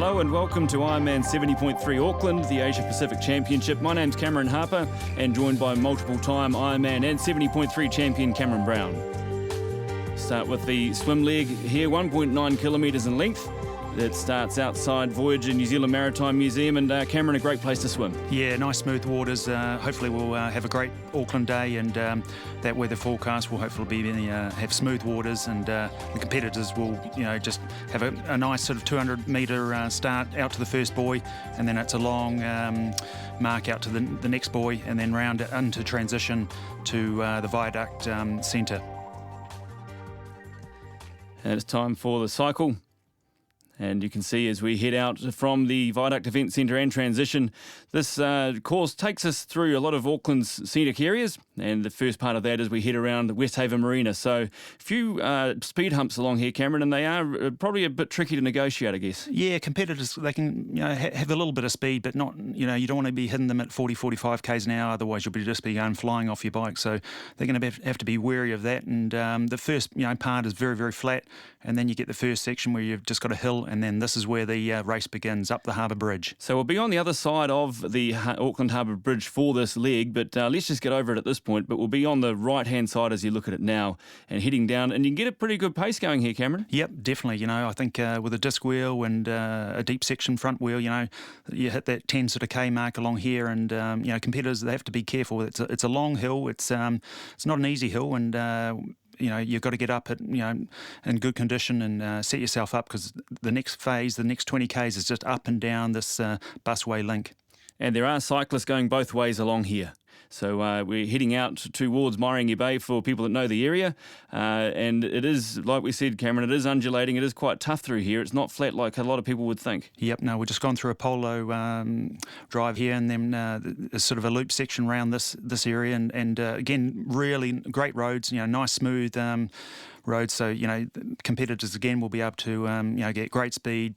Hello and welcome to Ironman 70.3 Auckland, the Asia Pacific Championship. My name's Cameron Harper and joined by multiple-time Ironman and 70.3 champion Cameron Brown. Start with the swim leg here, 1.9 kilometres in length. It starts outside Voyage in New Zealand Maritime Museum, and Cameron, a great place to swim. Yeah, nice smooth waters. Hopefully we'll have a great Auckland day, and that weather forecast will hopefully be have smooth waters, and the competitors will just have a nice sort of 200 metre start out to the first buoy, and then it's a long mark out to the next buoy, and then round into transition to the viaduct centre. And it's time for the cycle. And you can see as we head out from the Viaduct Event Centre and transition, this course takes us through a lot of Auckland's scenic areas. And the first part of that is we head around the Westhaven Marina. So a few speed humps along here, Cameron, and they are probably a bit tricky to negotiate, I guess. Yeah, competitors, they can have a little bit of speed, but not, you don't want to be hitting them at 40, 45 k's an hour, otherwise you'll just be going flying off your bike. So they're going to have to be wary of that. And the first part is very, very flat, and then you get the first section where you've just got a hill, and then this is where the race begins, up the Harbour Bridge. So we'll be on the other side of the Auckland Harbour Bridge for this leg, but let's just get over it at this point. But we'll be on the right-hand side as you look at it now and heading down, and you can get a pretty good pace going here, Cameron. Yep, definitely. I think with a disc wheel and a deep section front wheel, you hit that 10 sort of K mark along here, and competitors, they have to be careful. It's a long hill. It's not an easy hill, and you've got to get up at, in good condition and set yourself up, because the next phase, the next 20 Ks is just up and down this busway link. And there are cyclists going both ways along here. So we're heading out towards Mairangi Bay for people that know the area. And it is, like we said, Cameron, it is undulating. It is quite tough through here. It's not flat like a lot of people would think. Yep, no, we've just gone through a polo drive here, and then there's sort of a loop section around this area. And again, really great roads, nice smooth roads. So, competitors again will be able to, get great speed,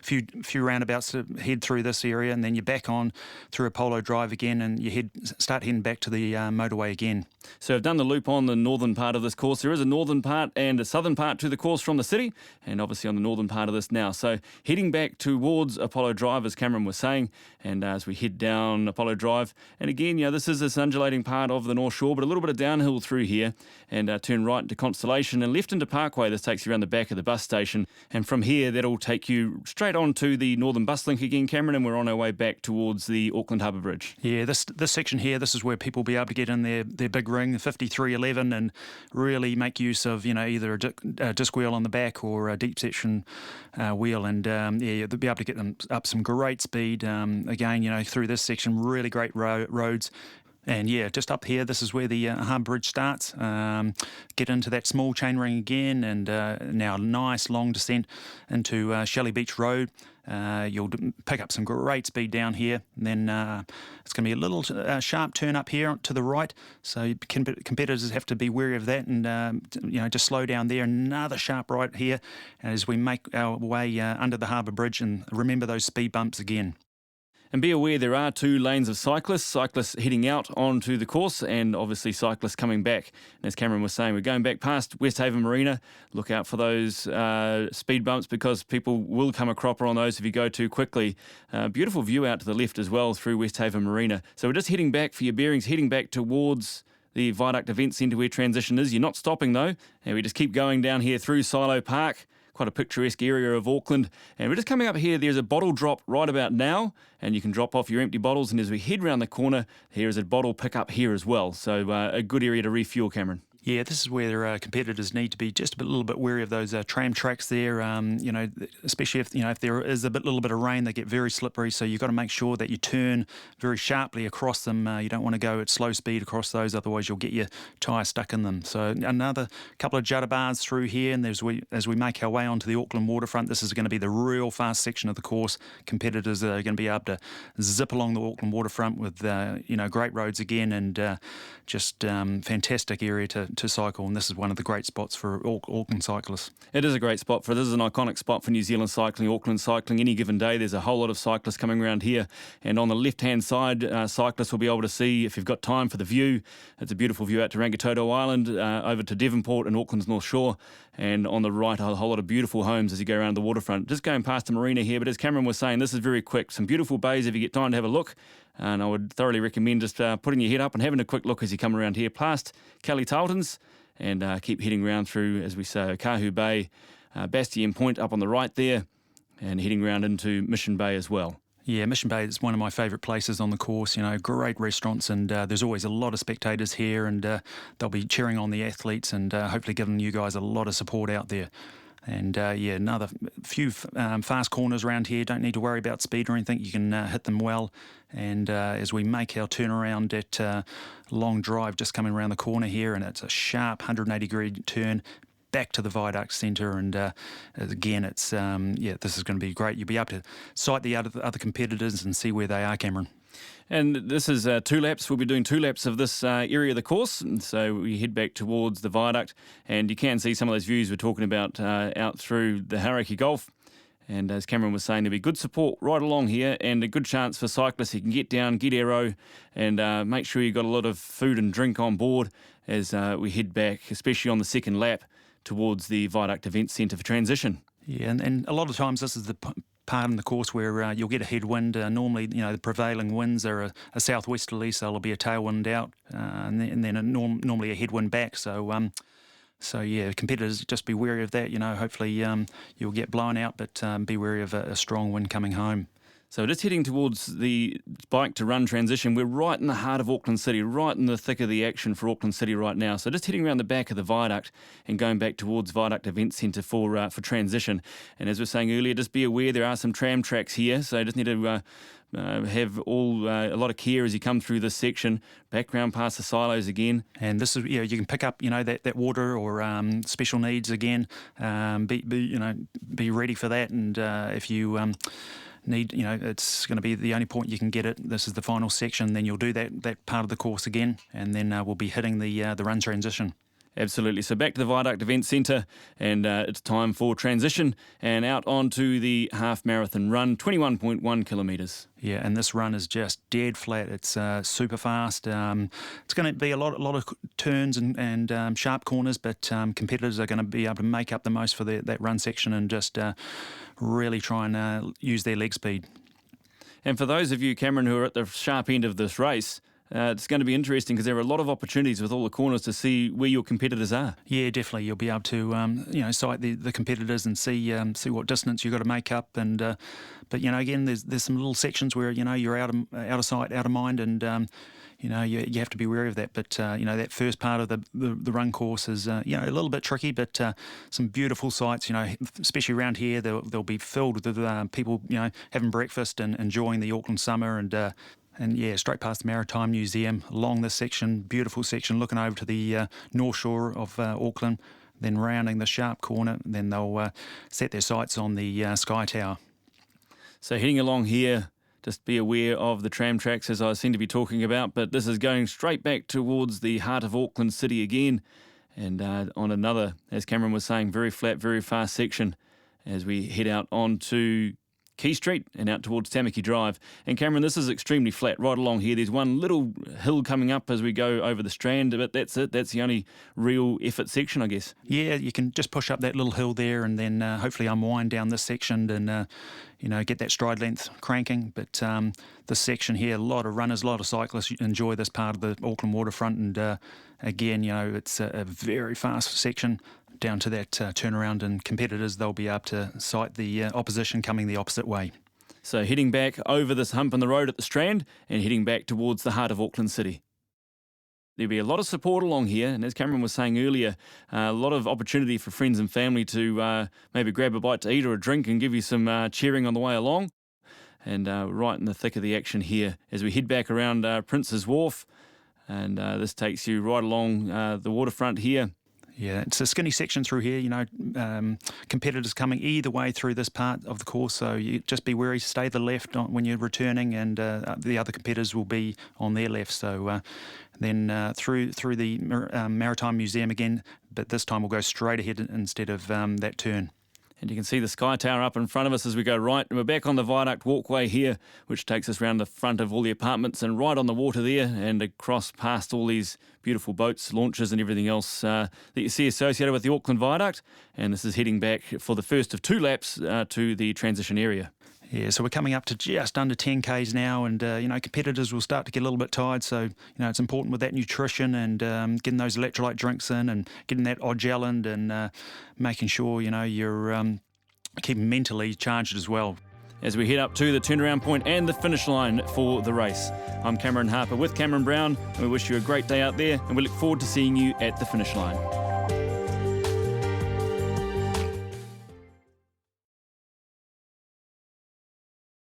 few roundabouts to head through this area, and then you're back on through a polo drive again, and you start heading back to the motorway again. So I've done the loop on the northern part of this course. There is a northern part and a southern part to the course from the city, and obviously on the northern part of this now. So heading back towards Apollo Drive, as Cameron was saying, and as we head down Apollo Drive, and again, this is this undulating part of the North Shore, but a little bit of downhill through here, and turn right into Constellation and left into Parkway. This takes you around the back of the bus station, and from here that'll take you straight on to the Northern Bus Link again, Cameron, and we're on our way back towards the Auckland Harbour Bridge. Yeah, this section here, this is where people will be able to get in their big ring, the 5311, and really make use of either a disc wheel on the back or a deep section wheel, and they'll be able to get them up some great speed. Again, through this section, really great roads. And yeah, just up here, this is where the Harbour Bridge starts. Get into that small chain ring again, and now a nice long descent into Shelley Beach Road. You'll pick up some great speed down here, and then it's going to be a little sharp turn up here to the right, so competitors have to be wary of that, and just slow down there. Another sharp right here as we make our way under the Harbour Bridge, and remember those speed bumps again. And be aware there are two lanes of cyclists heading out onto the course, and obviously cyclists coming back. And as Cameron was saying, we're going back past Westhaven Marina. Look out for those speed bumps, because people will come a cropper on those if you go too quickly. Beautiful view out to the left as well through Westhaven Marina. So we're just heading back for your bearings, heading back towards the Viaduct Event Centre where transition is. You're not stopping though, and we just keep going down here through Silo Park. Quite a picturesque area of Auckland. And we're just coming up here. There's a bottle drop right about now, and you can drop off your empty bottles. And as we head round the corner, here is a bottle pickup here as well. So a good area to refuel, Cameron. Yeah, this is where competitors need to be just a little bit wary of those tram tracks there. Especially if there is a little bit of rain, they get very slippery. So you've got to make sure that you turn very sharply across them. You don't want to go at slow speed across those, otherwise you'll get your tyre stuck in them. So another couple of judder bars through here, and as we make our way onto the Auckland waterfront, this is going to be the real fast section of the course. Competitors are going to be able to zip along the Auckland waterfront with great roads again, and just fantastic area to to cycle, and this is one of the great spots for Auckland cyclists. It is a great spot this is an iconic spot for New Zealand cycling, Auckland cycling. Any given day, there's a whole lot of cyclists coming around here. And on the left-hand side, cyclists will be able to see, if you've got time for the view, it's a beautiful view out to Rangitoto Island, over to Devonport and Auckland's North Shore. And on the right, a whole lot of beautiful homes as you go around the waterfront. Just going past the marina here, but as Cameron was saying, this is very quick. Some beautiful bays if you get time to have a look. And I would thoroughly recommend just putting your head up and having a quick look as you come around here past Kelly Tarleton's and keep heading around through, as we say, Kahu Bay, Bastion Point up on the right there, and heading around into Mission Bay as well. Yeah, Mission Bay is one of my favourite places on the course. Great restaurants, and there's always a lot of spectators here, and they'll be cheering on the athletes and hopefully giving you guys a lot of support out there. And another few fast corners around here. Don't need to worry about speed or anything. You can hit them well. And as we make our turnaround at Long Drive, just coming around the corner here, and it's a sharp 180-degree turn back to the Viaduct Centre. And again, it's this is going to be great. You'll be able to sight the other competitors and see where they are, Cameron. And this is 2 laps. We'll be doing 2 laps of this area of the course. And so we head back towards the viaduct, and you can see some of those views we're talking about out through the Hauraki Gulf. And as Cameron was saying, there'll be good support right along here and a good chance for cyclists. You can get down, get aero, and make sure you've got a lot of food and drink on board as we head back, especially on the second lap, towards the Viaduct Event Centre for transition. Yeah, and a lot of times this is the part in the course where you'll get a headwind. Normally, the prevailing winds are a southwesterly, so there'll be a tailwind out, and then normally a headwind back. So competitors just be wary of that. Hopefully you'll get blown out, but be wary of a strong wind coming home. So just heading towards the bike to run transition, we're right in the heart of Auckland City, right in the thick of the action for Auckland City right now. So just heading around the back of the viaduct and going back towards Viaduct Event Centre for transition. And as we were saying earlier, just be aware there are some tram tracks here, so just need to have a lot of care as you come through this section. Background past the silos again. And this is, you can pick up, that water or special needs again. Be ready for that, and if you it's going to be the only point you can get it. This is the final section. Then you'll do that part of the course again, and then we'll be hitting the run transition. Absolutely. So back to the Viaduct Event Centre, and it's time for transition and out onto the half marathon run, 21.1 kilometres. Yeah, and this run is just dead flat. It's super fast. It's going to be a lot of turns and sharp corners, but competitors are going to be able to make up the most for that run section and just really try and use their leg speed. And for those of you, Cameron, who are at the sharp end of this race, it's going to be interesting because there are a lot of opportunities with all the corners to see where your competitors are. Yeah, definitely. You'll be able to sight the competitors and see what distance you've got to make up. And but again, there's some little sections where you're out of sight, out of mind, and you have to be wary of that. But that first part of the run course is a little bit tricky, but some beautiful sights. Especially around here, they'll be filled with people having breakfast and enjoying the Auckland summer and straight past the Maritime Museum, along this section, beautiful section, looking over to the north shore of Auckland, then rounding the sharp corner, then they'll set their sights on the Sky Tower. So heading along here, just be aware of the tram tracks as I seem to be talking about, but this is going straight back towards the heart of Auckland City again, and on another, as Cameron was saying, very flat, very fast section as we head out onto Key Street and out towards Tamaki Drive. And Cameron, this is extremely flat right along here. There's one little hill coming up as we go over the Strand, but that's it. That's the only real effort section, I guess. Yeah, you can just push up that little hill there and then hopefully unwind down this section and get that stride length cranking. But this section here, a lot of runners, a lot of cyclists enjoy this part of the Auckland waterfront, and again, it's a very fast section down to that turnaround, and competitors, they'll be able to sight the opposition coming the opposite way. So heading back over this hump in the road at the Strand and heading back towards the heart of Auckland City. There'll be a lot of support along here, and as Cameron was saying earlier, a lot of opportunity for friends and family to maybe grab a bite to eat or a drink and give you some cheering on the way along. And right in the thick of the action here as we head back around Prince's Wharf, and this takes you right along the waterfront here. Yeah, it's a skinny section through here, competitors coming either way through this part of the course, so you just be wary, stay to the left when you're returning, and the other competitors will be on their left. So then through the Maritime Museum again, but this time we'll go straight ahead instead of that turn. And you can see the Sky Tower up in front of us as we go right. And we're back on the viaduct walkway here, which takes us round the front of all the apartments and right on the water there and across past all these beautiful boats, launches and everything else that you see associated with the Auckland Viaduct. And this is heading back for the first of 2 laps to the transition area. Yeah, so we're coming up to just under 10 Ks now, and competitors will start to get a little bit tired. So it's important with that nutrition and getting those electrolyte drinks in and getting that odd gel in, and making sure you're keeping mentally charged as well. As we head up to the turnaround point and the finish line for the race, I'm Cameron Harper with Cameron Brown, and we wish you a great day out there, and we look forward to seeing you at the finish line.